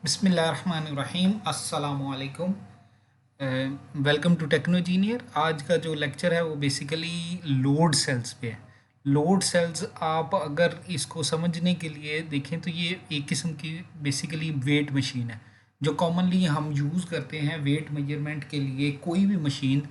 बिस्मिल्लाहिर्रहमानिर्रहीम अस्सलामुअलैकुम। Welcome to Techno Engineer. आज का जो लेक्चर है वो बेसिकली लोड सेल्स पे है। लोड सेल्स आप अगर इसको समझने के लिए देखें तो ये एक किस्म की बेसिकली वेट मशीन है जो कॉमनली हम यूज़ करते हैं वेट मेजरमेंट के लिए। कोई भी मशीन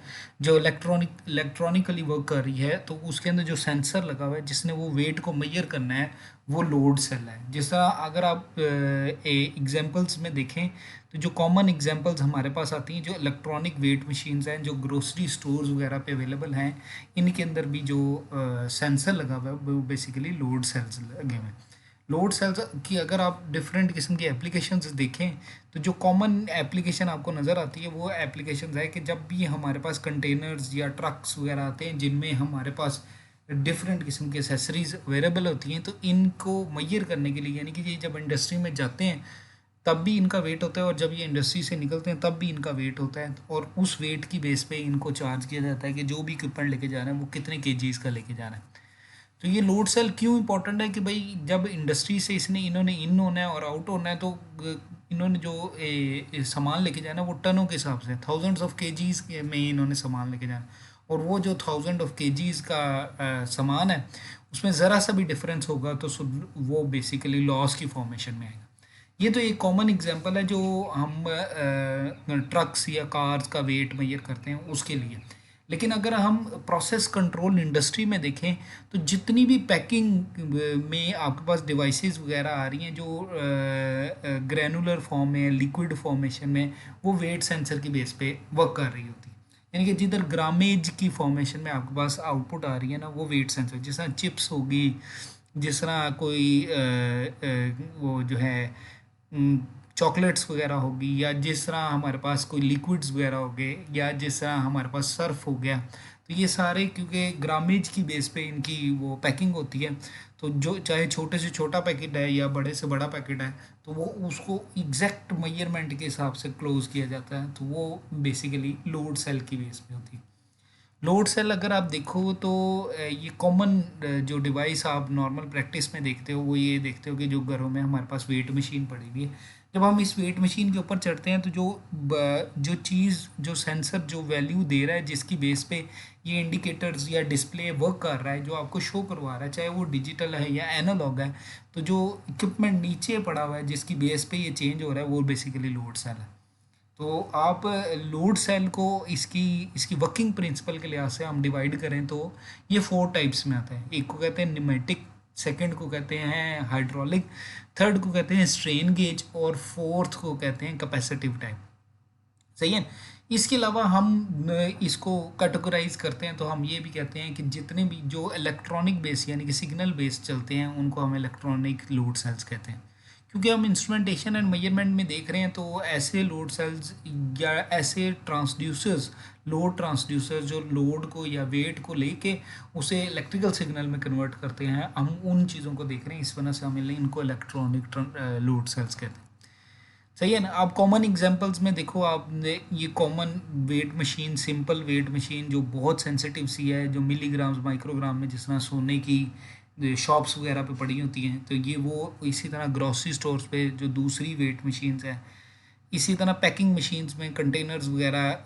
जो इलेक्ट्रॉनिकली वर्क कर रही है तो उसके अंदर जो सेंसर लगा हुआ है जिसने वो वेट को मेजर करना है वो लोड सेल है। जिस तरह अगर आप एग्जांपल्स में देखें तो जो कॉमन एग्जांपल्स हमारे पास आती हैं जो इलेक्ट्रॉनिक वेट मशीन्स हैं जो ग्रोसरी स्टोर्स वगैरह पे अवेलेबल हैं, इनके अंदर भी जो सेंसर लगा हुआ है वो बेसिकली लोड सेल्स लगे हुए हैं। लोड सेल्स की अगर आप डिफरेंट किस्म की एप्लीकेशंस देखें तो जो कॉमन एप्लीकेशन आपको नज़र आती है वो एप्लीकेशंस है कि जब भी हमारे पास कंटेनर्स या ट्रक्स वगैरह आते हैं जिनमें हमारे पास डिफरेंट किस्म की एसेसरीज अवेलेबल होती हैं तो इनको मैयर करने के लिए, यानी कि ये जब इंडस्ट्री में जाते हैं तब भी इनका वेट होता है और जब ये इंडस्ट्री से निकलते हैं तब भी इनका वेट होता है और उस वेट की बेस पे इनको चार्ज किया जाता है कि जो भी इक्विपमेंट लेके जा रहे हैं वो कितने केजीज का लेके जा रहे हैं। तो ये लोड सेल क्यों इंपॉर्टेंट है कि भाई जब इंडस्ट्री से इन्होंने इन होना है और आउट होना है तो इन्होंने जो सामान लेके जाना है वो टनों के हिसाब से थाउजेंड्स ऑफ केजीज में इन्होंने सामान लेके जाना है। और वो जो थाउजेंड ऑफ केजीज का सामान है उसमें ज़रा सा भी डिफरेंस होगा तो वो बेसिकली लॉस की फॉर्मेशन में आएगा। ये तो एक कॉमन एग्जांपल है जो हम ट्रक्स या कार्स का वेट मेजर करते हैं उसके लिए। लेकिन अगर हम प्रोसेस कंट्रोल इंडस्ट्री में देखें तो जितनी भी पैकिंग में आपके पास डिवाइसेस वगैरह आ रही हैं जो ग्रैनुलर फॉर्म में लिक्विड फॉर्मेशन में वो वेट सेंसर की बेस पे वर्क कर रही होती है। यानी कि जिधर ग्रामेज की फॉर्मेशन में आपके पास आउटपुट आ रही है ना वो वेट सेंसर, जिस तरह चिप्स होगी, जिस तरह कोई वो जो है चॉकलेट्स वगैरह होगी, या जिस तरह हमारे पास कोई लिक्विड्स वगैरह हो गए, या जिस तरह हमारे पास सर्फ हो गया, तो ये सारे क्योंकि ग्रामेज की बेस पे इनकी वो पैकिंग होती है तो जो चाहे छोटे से छोटा पैकेट है या बड़े से बड़ा पैकेट है तो वो उसको एग्जैक्ट मेजरमेंट के हिसाब से क्लोज किया जाता है, तो वो बेसिकली लोड सेल की बेस पे होती है। लोड सेल अगर आप देखो तो ये कॉमन जो डिवाइस आप नॉर्मल प्रैक्टिस में देखते हो वो ये देखते हो कि जो घरों में हमारे पास वेट मशीन पड़ी हुई है, जब हम इस वेट मशीन के ऊपर चढ़ते हैं तो जो चीज़ जो सेंसर जो वैल्यू दे रहा है जिसकी बेस पे ये इंडिकेटर्स या डिस्प्ले वर्क कर रहा है जो आपको शो करवा रहा है, चाहे वो डिजिटल है या एनालॉग है, तो जो इक्विपमेंट नीचे पड़ा हुआ है जिसकी बेस पे ये चेंज हो रहा है वो बेसिकली लोड सेल है। तो आप लोड सेल को इसकी इसकी वर्किंग प्रिंसिपल के लिहाज से हम डिवाइड करें तो ये 4 टाइप्स में आता है। एक को कहते हैं न्यूमेटिक, सेकंड को कहते हैं हाइड्रोलिक, थर्ड को कहते हैं स्ट्रेन गेज और फोर्थ को कहते हैं कैपेसिटिव टाइप। सही है। इसके अलावा हम इसको कैटेगराइज करते हैं तो हम ये भी कहते हैं कि जितने भी जो इलेक्ट्रॉनिक बेस यानी कि सिग्नल बेस चलते हैं उनको हम इलेक्ट्रॉनिक लोड सेल्स कहते हैं। क्योंकि हम इंस्ट्रूमेंटेशन एंड मेजरमेंट में देख रहे हैं तो ऐसे लोड सेल्स या ऐसे ट्रांसड्यूसर्स, लोड ट्रांसड्यूसर्स जो लोड को या वेट को लेके उसे इलेक्ट्रिकल सिग्नल में कन्वर्ट करते हैं, हम उन चीज़ों को देख रहे हैं, इस वजह से हम इनको इलेक्ट्रॉनिक लोड सेल्स कहते हैं। सही है ना। आप कॉमन एग्जांपल्स में देखो, आपने ये common weight machine, simple weight machine जो बहुत सेंसिटिव सी है, जो मिलीग्राम्स माइक्रोग्राम में जिस तरह सोने की शॉप्स वगैरह पे पड़ी होती हैं, तो ये वो इसी तरह ग्रॉसरी स्टोर्स पे जो दूसरी वेट मशीन्स हैं, इसी तरह पैकिंग मशीन्स में कंटेनर्स वगैरह,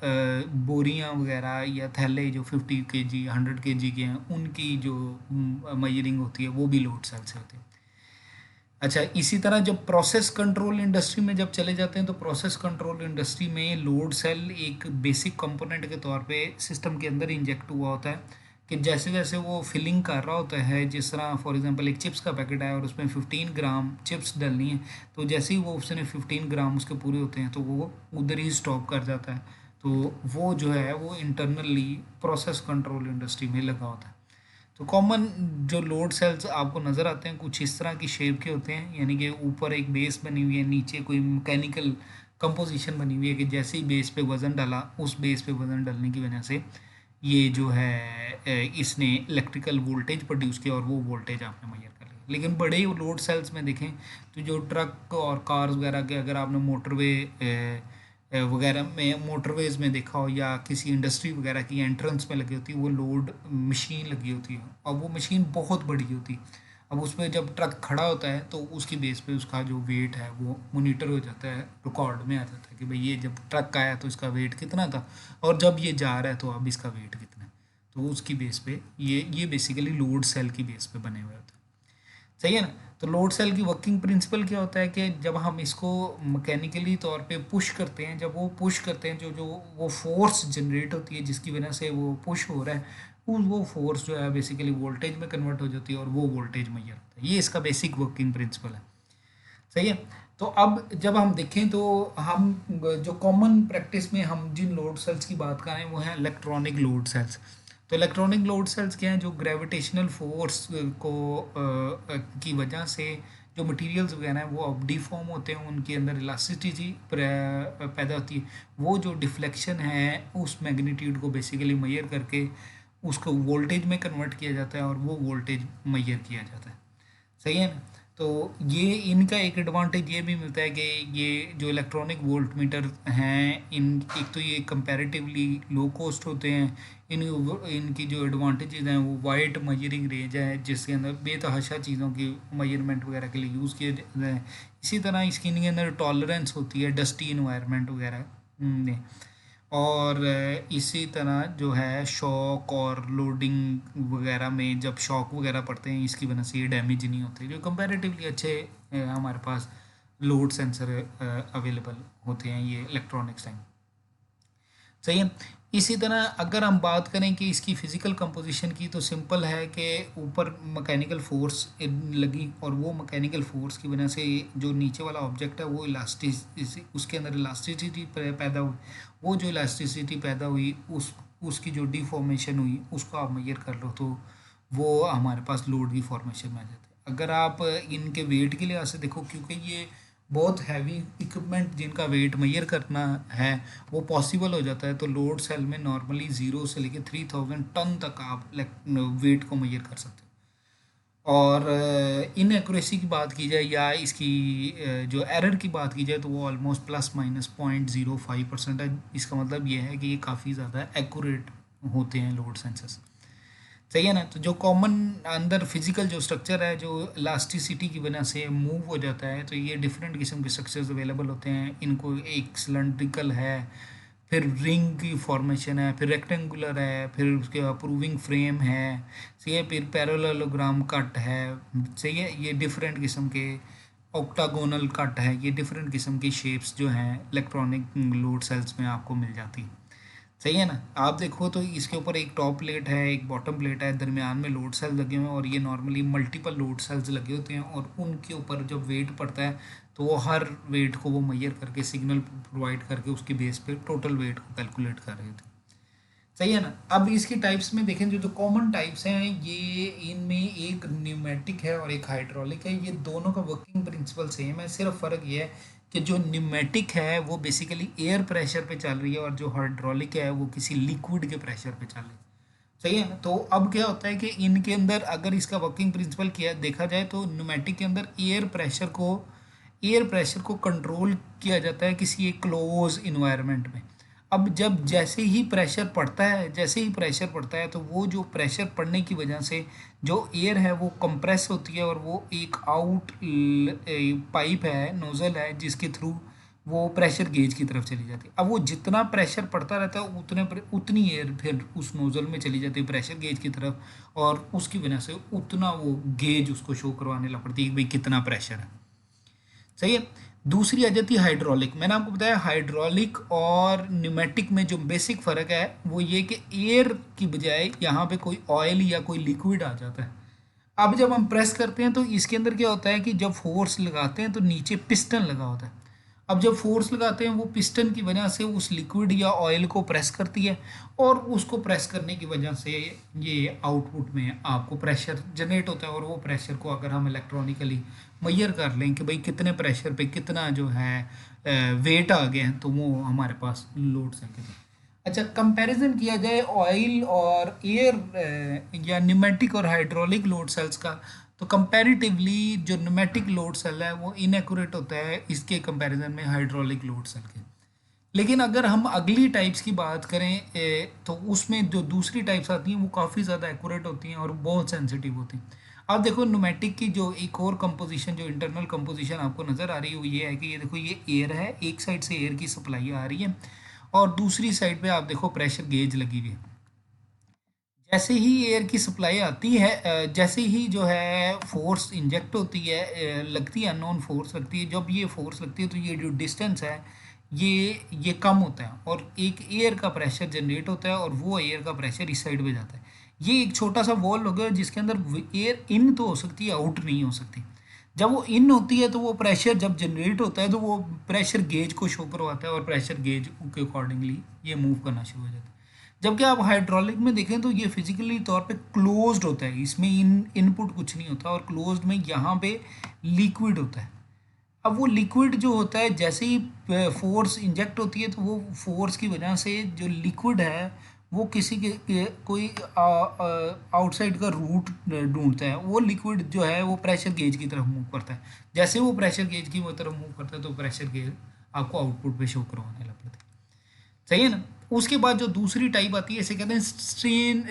बोरियां वगैरह या थैले जो 50 केजी 100 केजी के हैं उनकी जो मेजरिंग होती है वो भी लोड सेल से होती है। अच्छा, इसी तरह जब प्रोसेस कंट्रोल इंडस्ट्री में जब चले जाते हैं तो प्रोसेस कंट्रोल इंडस्ट्री में लोड सेल एक बेसिक कंपोनेंट के तौर पे सिस्टम के अंदर इंजेक्ट हुआ होता है कि जैसे जैसे वो फिलिंग कर रहा होता है, जिस तरह फॉर एग्जांपल एक चिप्स का पैकेट है और उसमें 15 ग्राम चिप्स डलनी है, तो जैसे ही वो उसने 15 ग्राम उसके पूरे होते हैं तो वो उधर ही स्टॉप कर जाता है। तो वो जो है वो इंटरनली प्रोसेस कंट्रोल इंडस्ट्री में लगा होता है। तो कॉमन जो लोड सेल्स आपको नज़र आते हैं कुछ इस तरह की शेप के होते हैं, यानी कि ऊपर एक बेस बनी हुई है, नीचे कोई मैकेनिकल कंपोजिशन बनी हुई है कि जैसे ही बेस पे वज़न डाला उस बेस पे वज़न डालने की वजह से ये जो है इसने इलेक्ट्रिकल वोल्टेज प्रोड्यूस किया और वो वोल्टेज आपने मेजर कर लिया। लेकिन बड़े लोड सेल्स में देखें तो जो ट्रक और कार्स वगैरह के, अगर आपने मोटरवे वगैरह में मोटरवेज़ में देखा हो या किसी इंडस्ट्री वगैरह की एंट्रेंस में लगी होती है वो लोड मशीन लगी होती है और वो मशीन बहुत बड़ी होती है। अब उस पे जब ट्रक खड़ा होता है तो उसकी बेस पे उसका जो वेट है वो मॉनिटर हो जाता है, रिकॉर्ड में आ जाता है कि भाई ये जब ट्रक आया तो इसका वेट कितना था, और जब ये जा रहा है तो अब इसका वेट कितना है। तो उसकी बेस पे ये बेसिकली लोड सेल की बेस पे बने हुए होते हैं। सही है ना। तो लोड सेल की वर्किंग प्रिंसिपल क्या होता है कि जब हम इसको मैकेनिकली तौर पे पुश करते हैं, जब वो पुश करते हैं, जो जो वो फोर्स जनरेट होती है जिसकी वजह से वो पुश हो रहा है, वो फोर्स जो है बेसिकली वोल्टेज में कन्वर्ट हो जाती है और वो वोल्टेज मैयर होता है। ये इसका बेसिक वर्किंग प्रिंसिपल है। सही है। तो अब जब हम देखें तो हम जो कॉमन प्रैक्टिस में हम जिन लोड सेल्स की बात कर रहे हैं वो हैं इलेक्ट्रॉनिक लोड सेल्स। तो इलेक्ट्रॉनिक लोड सेल्स क्या हैं, जो ग्रेविटेशनल फोर्स को की वजह से जो मटेरियल्स वगैरह हैं वो अब डिफॉर्म होते हैं, उनके अंदर इलास्टिसिटी पैदा होती है। वो जो डिफ्लेक्शन है उस मैग्नीट्यूड को बेसिकली मैयर करके उसको वोल्टेज में कन्वर्ट किया जाता है और वो वोल्टेज मैयर किया जाता है। सही है ना। तो ये इनका एक एडवांटेज ये भी मिलता है कि ये जो इलेक्ट्रॉनिक वोल्ट मीटर हैं, इन एक तो ये कंपैरेटिवली लो कॉस्ट होते हैं। इनकी जो एडवांटेजेस हैं वो वाइड मेजरिंग रेंज है जिसके अंदर बेतहाशा चीज़ों की मेजरमेंट वगैरह के लिए यूज़ किए जाते हैं। इसी तरह इसकी इनके अंदर टॉलरेंस होती है डस्टी इन्वायरमेंट वगैरह में। और इसी तरह जो है शॉक और लोडिंग वगैरह में जब शॉक वगैरह पड़ते हैं इसकी वजह से ये डैमेज नहीं होते, जो कंपैरेटिवली अच्छे हमारे पास लोड सेंसर अवेलेबल होते हैं ये इलेक्ट्रॉनिक्स टाइम। सही है। इसी तरह अगर हम बात करें कि इसकी फ़िज़िकल कंपोजिशन की, तो सिंपल है कि ऊपर मैकेनिकल फोर्स लगी और वो मैकेनिकल फोर्स की वजह से जो नीचे वाला ऑब्जेक्ट है वो इलास्टिक, उसके अंदर इलास्टिसिटी पैदा हुई। वो जो इलास्टिसिटी पैदा हुई उसकी जो डिफॉर्मेशन हुई उसको आप मेजर कर लो तो वो हमारे पास लोड की फॉर्मेशन में आ जाता है। अगर आप इनके वेट के लिहाज से देखो, क्योंकि ये बहुत हैवी इक्विपमेंट जिनका वेट मेजर करना है वो पॉसिबल हो जाता है, तो लोड सेल में नॉर्मली 0 से लेकर 3000 टन तक आप वेट को मेजर कर सकते हो। और इन एक्यूरेसी की बात की जाए या इसकी जो एरर की बात की जाए तो वो ऑलमोस्ट ±0.05% है। इसका मतलब ये है कि ये काफ़ी ज़्यादा एक्यूरेट होते हैं लोड सेंसर्स। सही है ना। तो जो कॉमन अंदर फिजिकल जो स्ट्रक्चर है जो इलास्टिसिटी की वजह से मूव हो जाता है, तो ये डिफरेंट किस्म के स्ट्रक्चर्स अवेलेबल होते हैं। इनको एक सिलेंड्रिकल है, फिर रिंग की फॉर्मेशन है, फिर रेक्टेंगुलर है, फिर उसके अप्रूविंग फ्रेम है। सही है। फिर पैरेललोग्राम कट है। सही है। ये डिफरेंट किस्म के ऑक्टागोनल कट है। ये डिफरेंट किस्म की शेप्स जो हैं इलेक्ट्रॉनिक लोड सेल्स में आपको मिल जाती है। सही है ना। आप देखो तो इसके ऊपर एक टॉप प्लेट है, एक बॉटम प्लेट है, दरमियान में लोड सेल्स लगे हुए हैं और ये नॉर्मली मल्टीपल लोड सेल्स लगे होते हैं और उनके ऊपर जब वेट पड़ता है तो वो हर वेट को वो मैयर करके सिग्नल प्रोवाइड करके उसके बेस पे टोटल वेट को कैलकुलेट कर रहे थे। सही है ना। अब इसकी टाइप्स में देखें, जो कॉमन टाइप्स हैं ये इनमें एक न्यूमेटिक है और एक हाइड्रोलिक है। ये दोनों का वर्किंग प्रिंसिपल सेम है, सिर्फ फ़र्क ये है कि जो न्यूमेटिक है वो बेसिकली एयर प्रेशर पे चल रही है और जो हाइड्रोलिक है वो किसी लिक्विड के प्रेशर पे चल रही है। सही है। तो अब क्या होता है कि इनके अंदर अगर इसका वर्किंग प्रिंसिपल किया देखा जाए तो न्यूमेटिक के अंदर एयर प्रेशर को कंट्रोल किया जाता है किसी एक क्लोज इन्वायरमेंट में। अब जैसे ही प्रेशर पड़ता है तो वो जो प्रेशर पड़ने की वजह से जो एयर है वो कंप्रेस होती है और वो एक आउट पाइप है, नोजल है, जिसके थ्रू वो प्रेशर गेज की तरफ चली जाती है। अब वो जितना प्रेशर पड़ता रहता है उतनी एयर फिर उस नोजल में चली जाती है प्रेशर गेज की तरफ, और उसकी वजह से उतना वो गेज उसको शो करवाने लग पड़ती है कि भाई कितना प्रेशर है। सही है। दूसरी आ जाती है हाइड्रोलिक। मैंने आपको बताया हाइड्रोलिक और न्यूमेटिक में जो बेसिक फ़र्क है वो ये कि एयर की बजाय यहाँ पे कोई ऑयल या कोई लिक्विड आ जाता है। अब जब हम प्रेस करते हैं तो इसके अंदर क्या होता है कि जब फोर्स लगाते हैं तो नीचे पिस्टन लगा होता है। अब जब फोर्स लगाते हैं वो पिस्टन की वजह से उस लिक्विड या ऑयल को प्रेस करती है और उसको प्रेस करने की वजह से ये आउटपुट में आपको प्रेशर जनरेट होता है, और वो प्रेशर को अगर हम इलेक्ट्रॉनिकली मैयर कर लें कि भाई कितने प्रेशर पे कितना जो है वेट आ गया है, तो वो हमारे पास लोड सेल के। अच्छा, कंपैरिजन किया जाए ऑयल और एयर या न्यूमेटिक और हाइड्रोलिक लोड सेल्स का, तो कंपैरेटिवली जो न्यूमेटिक लोड सेल है वो इनएक्यूरेट होता है इसके कंपैरिजन में हाइड्रोलिक लोड सेल के। लेकिन अगर हम अगली टाइप्स की बात करें तो उसमें जो दूसरी टाइप्स आती हैं वो काफ़ी ज़्यादा एक्यूरेट होती हैं और बहुत सेंसिटिव होती हैं। अब देखो न्यूमेटिक की जो एक और कंपोजिशन, जो इंटरनल कंपोजिशन आपको नज़र आ रही है वो ये है कि ये देखो ये एयर है, एक साइड से एयर की सप्लाई आ रही है और दूसरी साइड पे आप देखो प्रेशर गेज लगी हुई है। जैसे ही एयर की सप्लाई आती है, जैसे ही जो है फोर्स इंजेक्ट होती है, लगती है अननोन फोर्स लगती है, जब ये फोर्स लगती है तो ये जो डिस्टेंस है ये कम होता है और एक एयर का प्रेशर जनरेट होता है और वो एयर का प्रेशर इस साइड पे जाता है। ये एक छोटा सा वॉल होगा जिसके अंदर एयर इन तो हो सकती है, आउट नहीं हो सकती। जब वो इन होती है तो वो प्रेशर जब जनरेट होता है तो वो प्रेशर गेज को शो करवाता है और प्रेशर गेज के अकॉर्डिंगली ये मूव करना शुरू हो जाता है। जबकि आप हाइड्रोलिक में देखें तो ये फिजिकली तौर पे क्लोज्ड होता है, इसमें इनपुट कुछ नहीं होता और क्लोज्ड में यहाँ पे लिक्विड होता है। अब वो लिक्विड जो होता है जैसे ही फोर्स इंजेक्ट होती है तो वो फोर्स की वजह से जो लिक्विड है वो किसी कोई आउटसाइड का रूट ढूंढता है, वो लिक्विड जो है वो प्रेशर गेज की तरफ मूव करता है। जैसे वो प्रेशर गेज की वो तरफ मूव करता है तो प्रेशर गेज आपको आउटपुट पे शो करवाने लगता है। सही है ना। उसके बाद जो दूसरी टाइप आती है इसे कहते हैं स्ट्रेन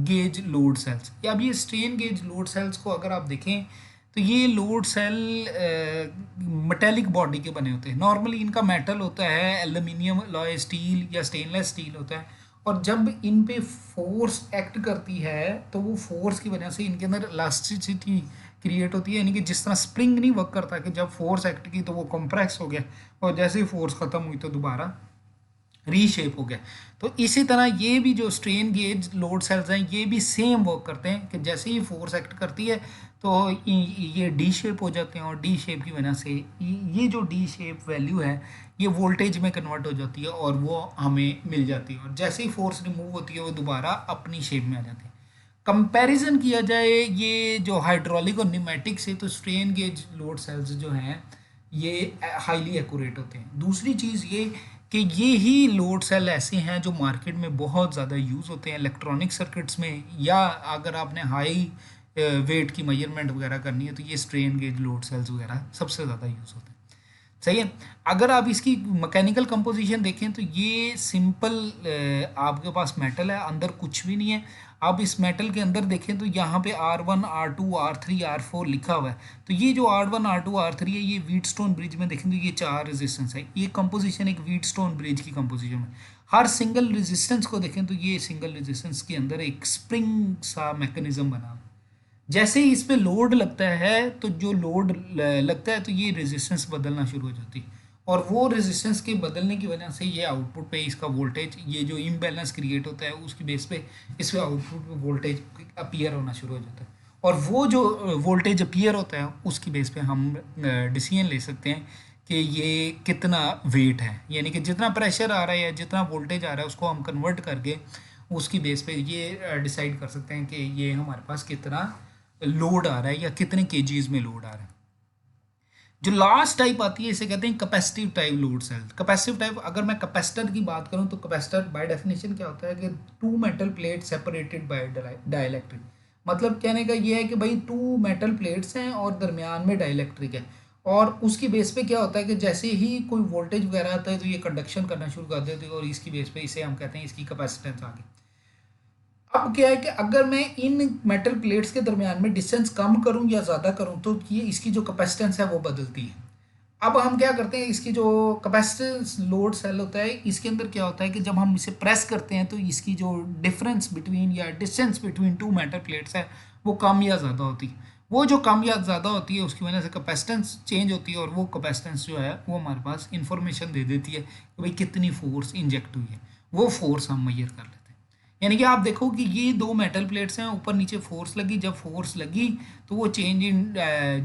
गेज लोड सेल्स। या अब ये स्ट्रेन गेज लोड सेल्स को अगर आप देखें तो ये लोड सेल मेटेलिक बॉडी के बने होते हैं। नॉर्मली इनका मेटल होता है एल्यूमिनियम अलॉय स्टील या स्टेनलेस स्टील होता है और जब इन पे फोर्स एक्ट करती है तो वो फोर्स की वजह से इनके अंदर इलास्टिसिटी क्रिएट होती है, यानी कि जिस तरह स्प्रिंग नहीं वर्क करता कि जब फोर्स एक्ट की तो वो कंप्रेस हो गया और जैसे ही फोर्स खत्म हुई तो दोबारा रीशेप हो गया। तो इसी तरह ये भी जो स्ट्रेन गेज लोड सेल्स हैं ये भी सेम वर्क करते हैं कि जैसे ही फोर्स एक्ट करती है तो ये डी शेप हो जाते हैं और डी शेप की वजह से ये जो डी शेप वैल्यू है ये वोल्टेज में कन्वर्ट हो जाती है और वो हमें मिल जाती है और जैसे ही फोर्स रिमूव होती है वो दोबारा अपनी शेप में आ जाती है। कंपैरिजन किया जाए ये जो हाइड्रोलिक और न्यूमेटिक से तो स्ट्रेन गेज लोड सेल्स जो हैं ये हाईली एक्यूरेट होते हैं। दूसरी चीज़ ये कि ये ही लोड सेल ऐसे हैं जो मार्केट में बहुत ज़्यादा यूज़ होते हैं इलेक्ट्रॉनिक सर्किट्स में, या अगर आपने हाई वेट की मेजरमेंट वगैरह करनी है तो ये स्ट्रेन गेज लोड सेल्स वगैरह सबसे ज़्यादा यूज़ होते हैं। सही है। अगर आप इसकी मैकेनिकल कंपोजिशन देखें तो ये सिंपल आपके पास मेटल है, अंदर कुछ भी नहीं है। आप इस मेटल के अंदर देखें तो यहाँ पे R1 R2 R3 R4 लिखा हुआ है। तो ये जो R1 R2 R3 है ये व्हीटस्टोन ब्रिज में देखें तो ये 4 रेजिस्टेंस है। ये कंपोजिशन एक व्हीटस्टोन ब्रिज की कंपोजिशन है। हर सिंगल रेजिस्टेंस को देखें तो ये सिंगल रेजिस्टेंस के अंदर एक स्प्रिंग सा मैकेनिज्म बना हुआ है। जैसे ही इस पे लोड लगता है तो जो लोड लगता है तो ये रेजिस्टेंस बदलना शुरू हो जाती है और वो रेजिस्टेंस के बदलने की वजह से ये आउटपुट पे इसका वोल्टेज, ये जो इम्बैलेंस क्रिएट होता है उसकी बेस पे इस पे आउटपुट पे वोल्टेज अपीयर होना शुरू हो जाता है और वो जो वोल्टेज अपीयर होता है उसकी बेस पे हम डिसीजन ले सकते हैं कि ये कितना वेट है, यानी कि जितना प्रेशर आ रहा है या जितना वोल्टेज आ रहा है उसको हम कन्वर्ट करके उसकी बेस पे ये डिसाइड कर सकते हैं कि ये हमारे पास कितना लोड आ रहा है या कितने केजीज में लोड आ रहा है। जो लास्ट टाइप आती है इसे कहते हैं capacitive type load cell. Capacitive type, अगर मैं कैपेसिटर की बात करूं तो कैपेसिटर बाय डेफिनेशन क्या होता है कि two metal plate separated by dielectric. मतलब कहने का ये है कि भाई टू मेटल प्लेट्स हैं और दरमियान में डाइलेक्ट्रिक है और उसकी बेस पे क्या होता है कि जैसे ही कोई वोल्टेज वगैरह आता है तो ये कंडक्शन करना शुरू कर देते हैं और इसकी बेस पे इसे हम कहते हैं इसकी कैपेसिटेंस आ गई। अब क्या है कि अगर मैं इन मेटल प्लेट्स के दरमियान में डिस्टेंस कम करूं या ज़्यादा करूं तो ये इसकी जो कैपेसिटेंस है वो बदलती है। अब हम क्या करते हैं, इसकी जो कैपेसिटेंस लोड सेल होता है इसके अंदर क्या होता है कि जब हम इसे प्रेस करते हैं तो इसकी जो डिफरेंस बिटवीन या distance between two metal plates है वो कम या ज़्यादा होती है। वो जो कम या ज़्यादा होती है उसकी वजह से कैपेसिटेंस चेंज होती है और वो कैपेसिटेंस जो है वो हमारे पास इंफॉर्मेशन दे देती है कि भाई कितनी फोर्स इंजेक्ट हुई है। वो फोर्स हम मेजर कर लेते हैं। यानी कि आप देखो कि ये दो मेटल प्लेट्स हैं, ऊपर नीचे फोर्स लगी, जब फोर्स लगी तो वो चेंज इन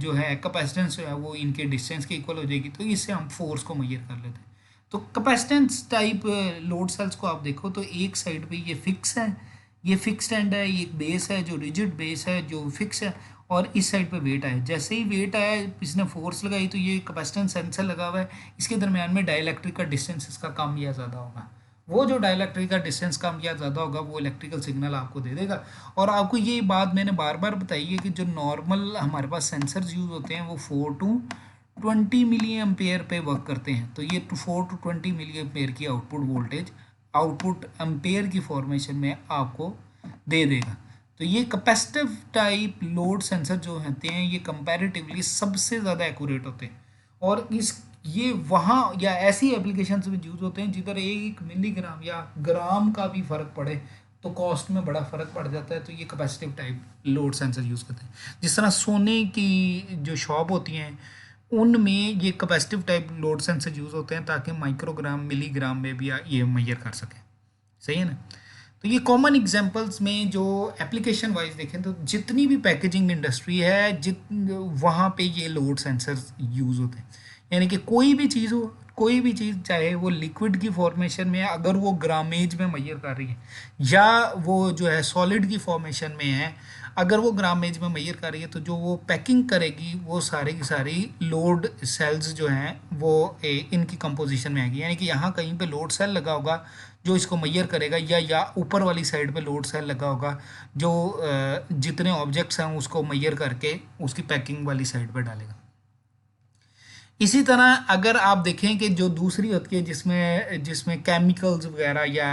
जो है कैपेसिटेंस जो है वो इनके डिस्टेंस के इक्वल हो जाएगी, तो इससे हम फोर्स को मेजर कर लेते हैं। तो कैपेसिटेंस टाइप लोड सेल्स को आप देखो तो एक साइड पे ये फिक्स है, ये फिक्स्ड एंड है, ये एक बेस है जो रिजिड बेस है जो फिक्स है और इस साइड पे वेट आया। जैसे ही वेट आया इसने फोर्स लगाई तो ये कैपेसिटेंस सेंसर लगा हुआ है, इसके दरमियान में डाइलेक्ट्रिक का डिस्टेंस इसका कम या ज़्यादा होगा। वो जो डाइलेक्ट्रिक का डिस्टेंस कम या ज़्यादा होगा वो इलेक्ट्रिकल सिग्नल आपको दे देगा। और आपको ये बात मैंने बार बार बताई है कि जो नॉर्मल हमारे पास सेंसर्स यूज़ होते हैं वो 4 to 20 मिली एम्पेयर पे वर्क करते हैं। तो ये 4 to 20 मिली एम्पेयर की आउटपुट वोल्टेज आउटपुट एम्पेयर की फॉर्मेशन में आपको दे देगा। तो ये कैपेसिटिव टाइप लोड सेंसर जो होते हैं ये कंपैरेटिवली सबसे ज़्यादा एक्यूरेट होते हैं, और इस ये वहाँ या ऐसी एप्लीकेशंस में यूज़ होते हैं जिधर 1 मिलीग्राम या ग्राम का भी फ़र्क पड़े तो कॉस्ट में बड़ा फ़र्क पड़ जाता है, तो ये capacitive type load sensor use करते हैं। जिस तरह सोने की जो शॉप होती हैं उनमें ये capacitive type load sensor use होते हैं ताकि माइक्रोग्राम मिलीग्राम में भी ये मेजर कर सकें। सही है ना। तो ये कॉमन एग्जांपल्स में जो एप्लीकेशन वाइज देखें तो जितनी भी पैकेजिंग इंडस्ट्री है वहाँ पे ये लोड सेंसर्स यूज़ होते हैं। यानी कि कोई भी चीज़ हो, कोई भी चीज़ चाहे वो लिक्विड की फॉर्मेशन में है, अगर वो ग्रामेज में मेजर कर रही है, या वो जो है सॉलिड की फॉर्मेशन में है, अगर वो ग्रामेज में मेजर कर रही है, तो जो वो पैकिंग करेगी वो सारी की सारी लोड सेल्स जो हैं वो इनकी कंपोजिशन में आएगी। यानी कि यहाँ कहीं पे लोड सेल लगा होगा जो इसको मेजर करेगा, या ऊपर वाली साइड पे लोड सेल लगा होगा जो जितने ऑब्जेक्ट्स हैं उसको मेजर करके उसकी पैकिंग वाली साइड पे डालेगा। इसी तरह अगर आप देखें कि जो दूसरी होती है जिसमें जिसमें केमिकल्स वगैरह या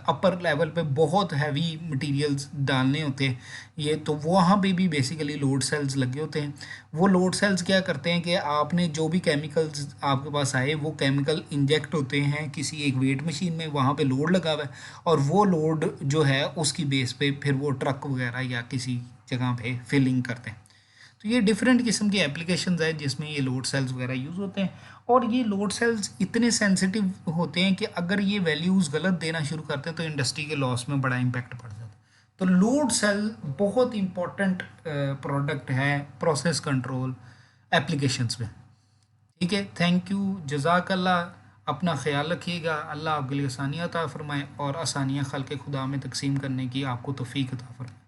अपर लेवल पे बहुत हैवी मटेरियल्स डालने होते हैं, ये तो वहाँ पे भी बेसिकली लोड सेल्स लगे होते हैं। वो लोड सेल्स क्या करते हैं कि आपने जो भी केमिकल्स आपके पास आए वो केमिकल इंजेक्ट होते हैं किसी एक वेट मशीन में, वहाँ पे लोड लगा हुआ है, और वो लोड जो है उसकी बेस पे फिर वो ट्रक वगैरह या किसी जगह पे फिलिंग करते हैं। तो ये डिफरेंट किस्म की एप्लीकेशंस है जिसमें ये लोड सेल्स वगैरह यूज़ होते हैं, और ये लोड सेल्स इतने सेंसिटिव होते हैं कि अगर ये वैल्यूज़ गलत देना शुरू करते हैं तो इंडस्ट्री के लॉस में बड़ा इम्पैक्ट पड़ जाता है। तो लोड सेल बहुत इंपॉर्टेंट प्रोडक्ट है प्रोसेस कंट्रोल एप्लीकेशंस में। ठीक है, थैंक यू, जज़ाकल्लाह। अपना ख्याल रखिएगा, अल्लाह आपके लिए आसानियाँ अता फरमाए और आसानियाँ खल्क़ खुदा में तकसीम करने की आपको तौफ़ीक अता फरमाए।